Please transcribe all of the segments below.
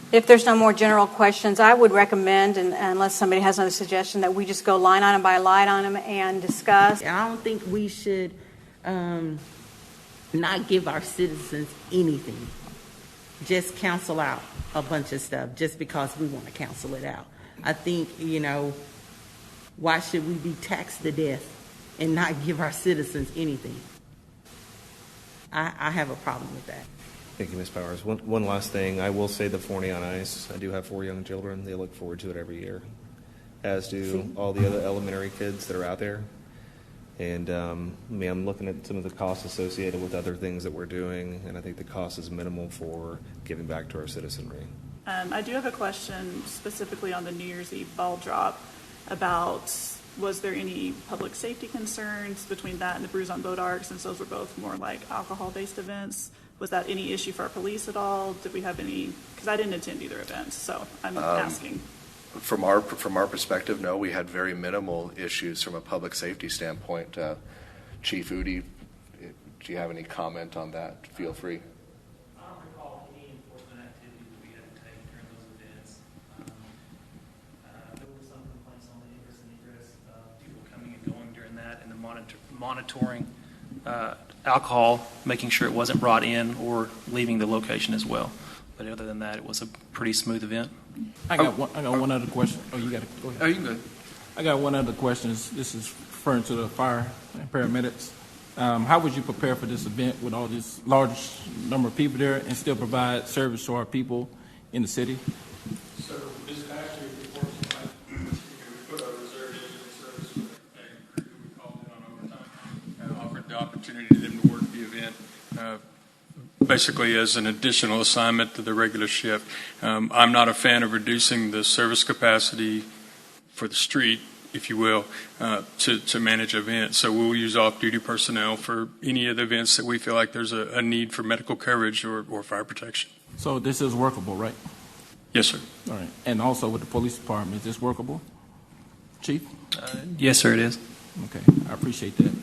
If there's no more general questions, I would recommend, and unless somebody has another suggestion, that we just go line item by line item and discuss. I don't think we should not give our citizens anything. Just cancel out a bunch of stuff just because we want to cancel it out. I think, why should we be taxed to death and not give our citizens anything? I have a problem with that. Thank you, Ms. Powers. One last thing. I will say the Forney on Ice. I do have 4 young children. They look forward to it every year, as do all the other elementary kids that are out there. And I'm looking at some of the costs associated with other things that we're doing, and I think the cost is minimal for giving back to our citizenry. I do have a question specifically on the New Year's Eve ball drop about, was there any public safety concerns between that and the Brews on Boat Arc, since those were both more like alcohol-based events? Was that any issue for our police at all? Did we have any, because I didn't attend either event, so I'm asking. From our perspective, no, we had very minimal issues from a public safety standpoint. Chief Udi, do you have any comment on that? Feel free. I don't recall any enforcement activity that we had to take during those events. There were some complaints on the ingress and egress, people coming and going during that, and the monitoring alcohol, making sure it wasn't brought in or leaving the location as well. But other than that, it was a pretty smooth event. I got one other question. Oh, you got to go ahead. Oh, you can go. I got one other question. This is referring to the fire and paramedics. How would you prepare for this event with all this large number of people there and still provide service to our people in the city? So this past year, we put our reserve engine service with a crew we called in on overtime and offered the opportunity to them to work the event basically as an additional assignment to the regular shift. I'm not a fan of reducing the service capacity for the street, if you will, to manage events. So we'll use off-duty personnel for any of the events that we feel like there's a need for medical coverage or fire protection. So this is workable, right? Yes, sir. All right. And also with the police department, is this workable, Chief? Yes, sir, it is. Okay. I appreciate that.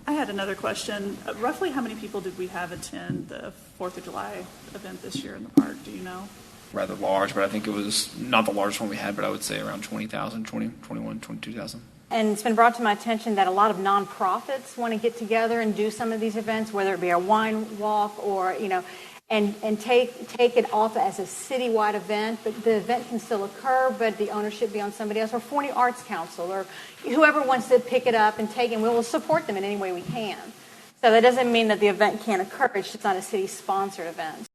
I had another question. Roughly how many people did we have attend the 4th of July event this year in the park? Do you know? Rather large, but I think it was not the largest one we had, but I would say around 20,000, 21, 22,000. And it's been brought to my attention that a lot of nonprofits want to get together and do some of these events, whether it be a wine walk or, and take it off as a citywide event, but the event can still occur, but the ownership be on somebody else, or Forney Arts Council, or whoever wants to pick it up and take it, and we will support them in any way we can. So that doesn't mean that the event can't occur, it's just not a city-sponsored event.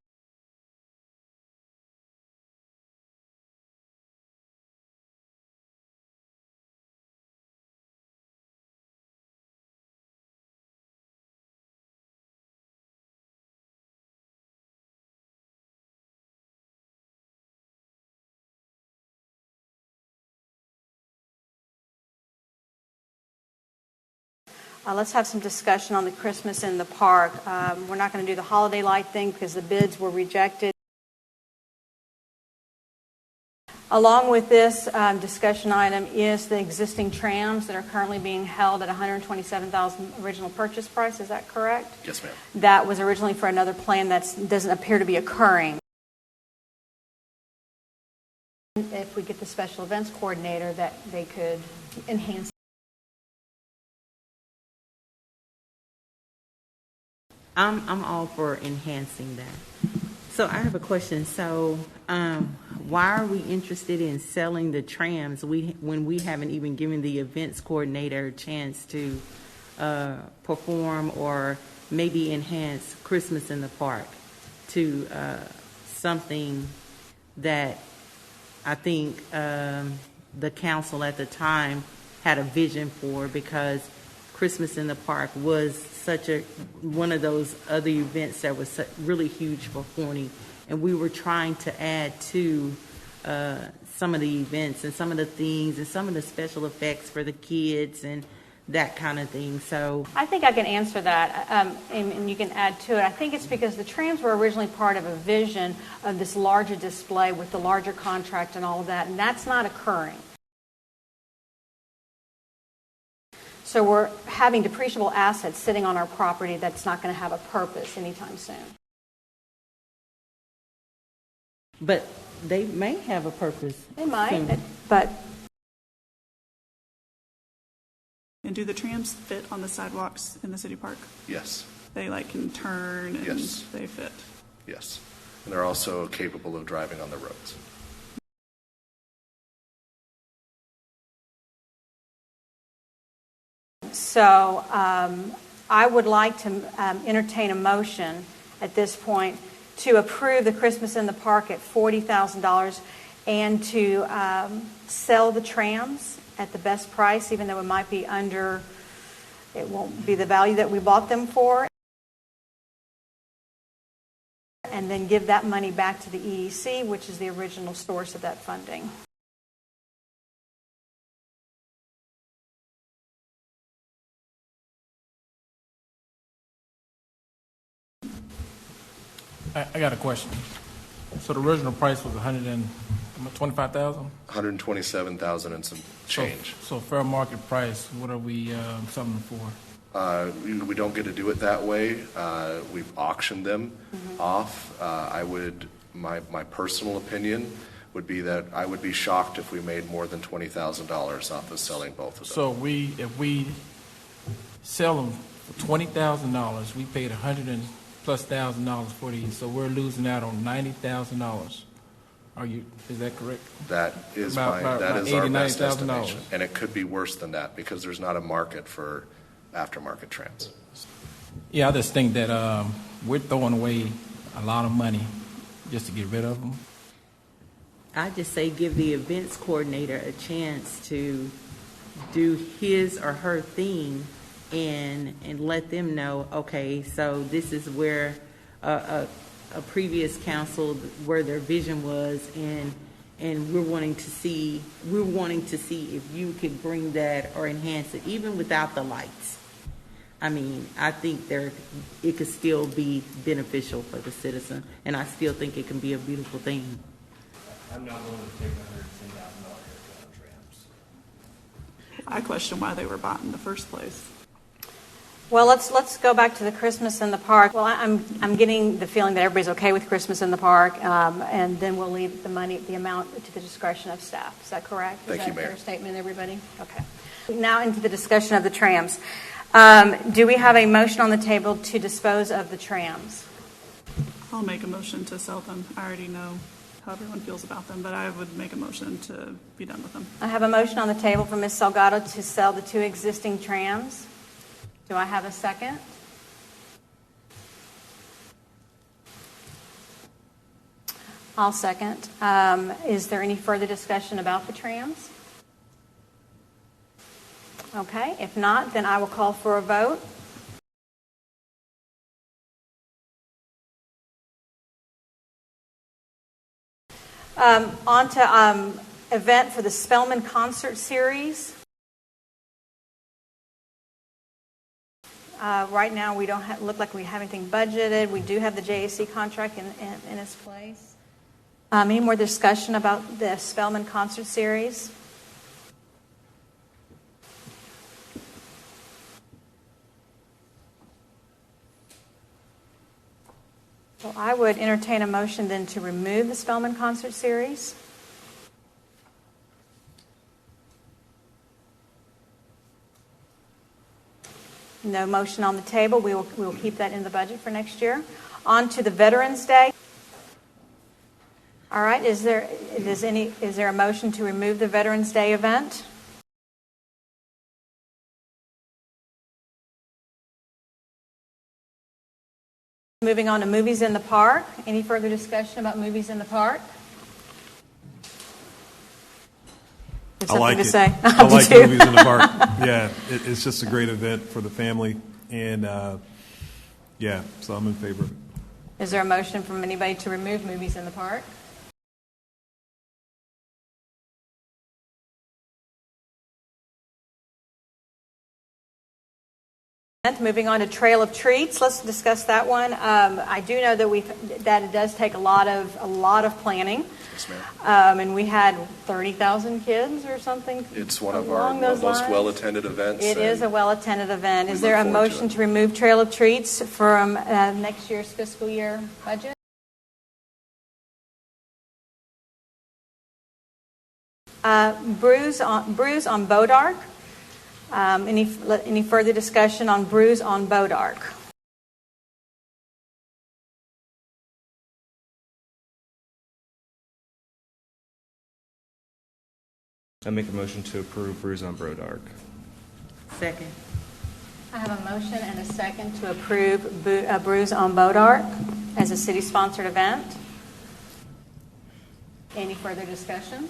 Let's have some discussion on the Christmas in the park. We're not going to do the holiday light thing because the bids were rejected. Along with this discussion item is the existing trams that are currently being held at $127,000 original purchase price. Is that correct? Yes, ma'am. That was originally for another plan that doesn't appear to be occurring. If we get the special events coordinator, that they could enhance. I'm all for enhancing that. So I have a question. So why are we interested in selling the trams when we haven't even given the events coordinator a chance to perform or maybe enhance Christmas in the park to something that I think the council at the time had a vision for, because Christmas in the Park was such one of those other events that was really huge for Forney, and we were trying to add to some of the events and some of the things and some of the special effects for the kids and that kind of thing. So I think I can answer that, and you can add to it. I think it's because the trams were originally part of a vision of this larger display with the larger contract and all of that, and that's not occurring. So we're having depreciable assets sitting on our property that's not going to have a purpose anytime soon. But they may have a purpose. They might, soon. but And do the trams fit on the sidewalks in the city park? Yes, They like can turn and Yes. they fit. yes. And they're also capable of driving on the roads. so I would like to entertain a motion at this point to approve the Christmas in the Park at $40,000 and to sell the trams at the best price, even though it might be under, it won't be the value that we bought them for, and then give that money back to the EDC, which is the original source of that funding. I got a question. So the original price was 125,000. 127,000 and some change. So fair market price. What are we selling them for? We don't get to do it that way. We've auctioned them off. My personal opinion would be that I would be shocked if we made more than $20,000 off of selling both of them. So if we sell them for $20,000, we paid $100,000+ for these. So we're losing out on $90,000. Is that correct? That is About our best $89,000. estimation. And it could be worse than that because there's not a market for aftermarket trams. Yeah, I just think that we're throwing away a lot of money just to get rid of them. I just say give the events coordinator a chance to do his or her thing and let them know, okay, so this is where a previous council, where their vision was, and we're wanting to see if you could bring that or enhance it, even without the lights. I mean, I think it could still be beneficial for the citizen, and I still think it can be a beautiful thing. I'm not willing to take a $110,000 haircut on trams. I question why they were bought in the first place. Well, let's go back to the Christmas in the Park. Well, I'm getting the feeling that everybody's okay with Christmas in the Park, and then we'll leave the amount to the discretion of staff. Is that correct? Thank you, Mayor. Is that a fair statement, everybody? Okay. Now into the discussion of the trams. Do we have a motion on the table to dispose of the trams? I'll make a motion to sell them. I already know how everyone feels about them, but I would make a motion to be done with them. I have a motion on the table from Ms. Salgado to sell the 2 existing trams. Do I have a second? I'll second. Is there any further discussion about the trams? Okay, if not, then I will call for a vote. On to event for the Spellman Concert Series. Right now, we don't look like we have anything budgeted. We do have the JAC contract in its place. Any more discussion about the Spellman Concert Series? So I would entertain a motion then to remove the Spellman Concert Series. No motion on the table. We will keep that in the budget for next year. On to the Veterans Day. All right. Is there a motion to remove the Veterans Day event? Moving on to movies in the park. Any further discussion about movies in the park? I like it. Say. I like movies in the park. Yeah, it's just a great event for the family, and yeah, so I'm in favor of it. Is there a motion from anybody to remove movies in the park? Moving on to Trail of Treats, let's discuss that one. I do know that it does take a lot of planning. Yes, ma'am. And we had 30,000 kids or something. It's one of our most well-attended events. It is a well-attended event. Is we there a look forward to motion it. to remove Trail of Treats from next year's fiscal year budget? Brews on Bodark. Any further discussion on Brews on Bodark? I make a motion to approve Brews on Brodark. Second. I have a motion and a second to approve Brews on Bodark as a city-sponsored event. Any further discussion?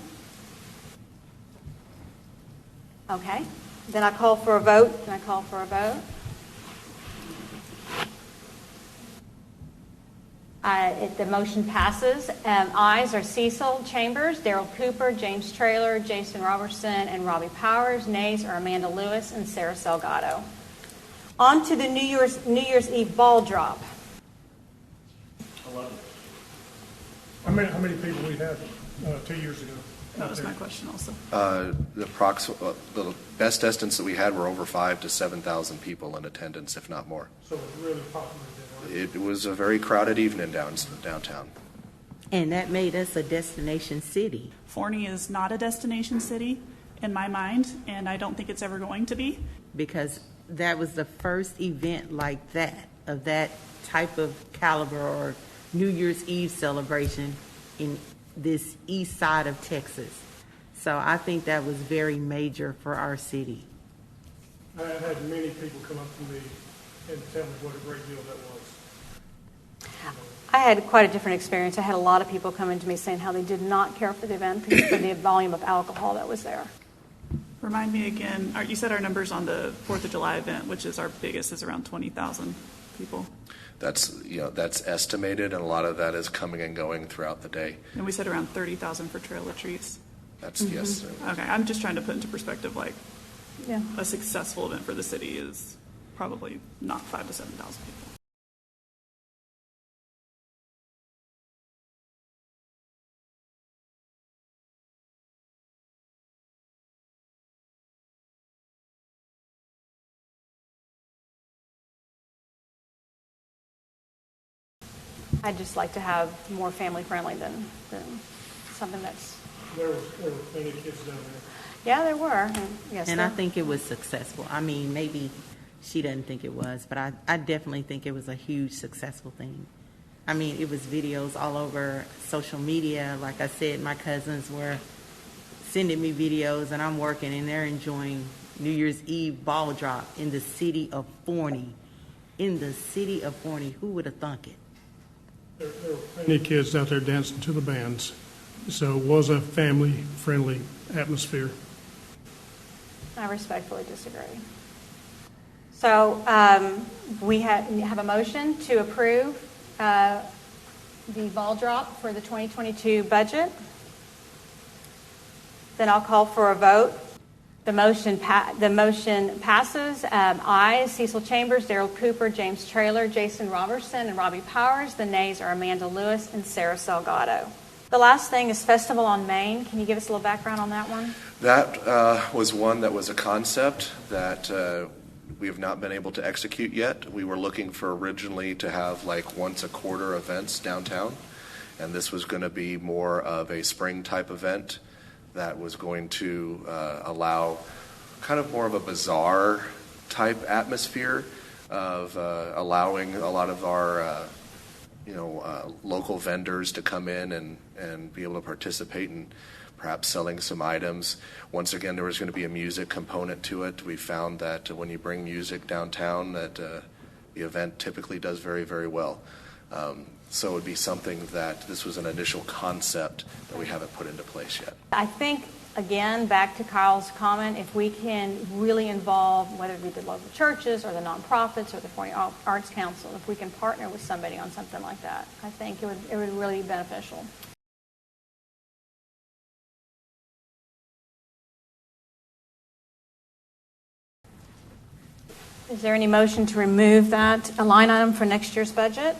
Okay. Then I call for a vote. The motion passes. Ayes are Cecil Chambers, Darrell Cooper, James Traylor, Jason Robertson, and Robbie Powers. Nays are Amanda Lewis and Sarah Salgado. On to the New Year's Eve ball drop. 11. How many people we had 2 years ago? That was my question also. The best estimates that we had were over 5,000 to 7,000 people in attendance, if not more. So it was really popular then, right? It was a very crowded evening downtown. And that made us a destination city. Forney is not a destination city in my mind, and I don't think it's ever going to be. Because that was the first event like that, of that type of caliber or New Year's Eve celebration in this east side of Texas. So I think that was very major for our city. I had many people come up to me and tell me what a great deal that was. I had quite a different experience. I had a lot of people coming to me saying how they did not care for the event because of the volume of alcohol that was there. Remind me again, you said our numbers on the 4th of July event, which is our biggest, is around 20,000 people. That's estimated, and a lot of that is coming and going throughout the day. And we said around 30,000 for Trail of Trees. That's yes. Okay, I'm just trying to put into perspective, like, Yeah. a successful event for the city is probably not 5,000 to 7,000 people. I'd just like to have more family-friendly than something that's... There were plenty of kids down there. Yeah, there were. And yes, And I think it was successful. I mean, maybe she doesn't think it was, but I definitely think it was a huge successful thing. I mean, it was videos all over social media. Like I said, my cousins were sending me videos, and I'm working, and they're enjoying New Year's Eve ball drop in the city of Forney. In the city of Forney. Who would have thunk it? There were plenty of kids out there dancing to the bands. So it was a family-friendly atmosphere. I respectfully disagree. So we have a motion to approve the ball drop for the 2022 budget. Then I'll call for a vote. The motion passes. Ayes, Cecil Chambers, Darrell Cooper, James Traylor, Jason Robertson, and Robbie Powers. The nays are Amanda Lewis and Sarah Salgado. The last thing is Festival on Main. Can you give us a little background on that one? That was one that was a concept that we have not been able to execute yet. We were looking for originally to have like once a quarter events downtown, and this was going to be more of a spring type event that was going to allow kind of more of a bazaar type atmosphere of allowing a lot of our local vendors to come in and be able to participate in perhaps selling some items. Once again, there was going to be a music component to it. We found that when you bring music downtown, that the event typically does very, very well. So it would be something that this was an initial concept that we haven't put into place yet. I think, again, back to Kyle's comment, if we can really involve, whether it be the local churches or the nonprofits or the Forney Arts Council, if we can partner with somebody on something like that, I think it would really be beneficial. Is there any motion to remove that line item for next year's budget?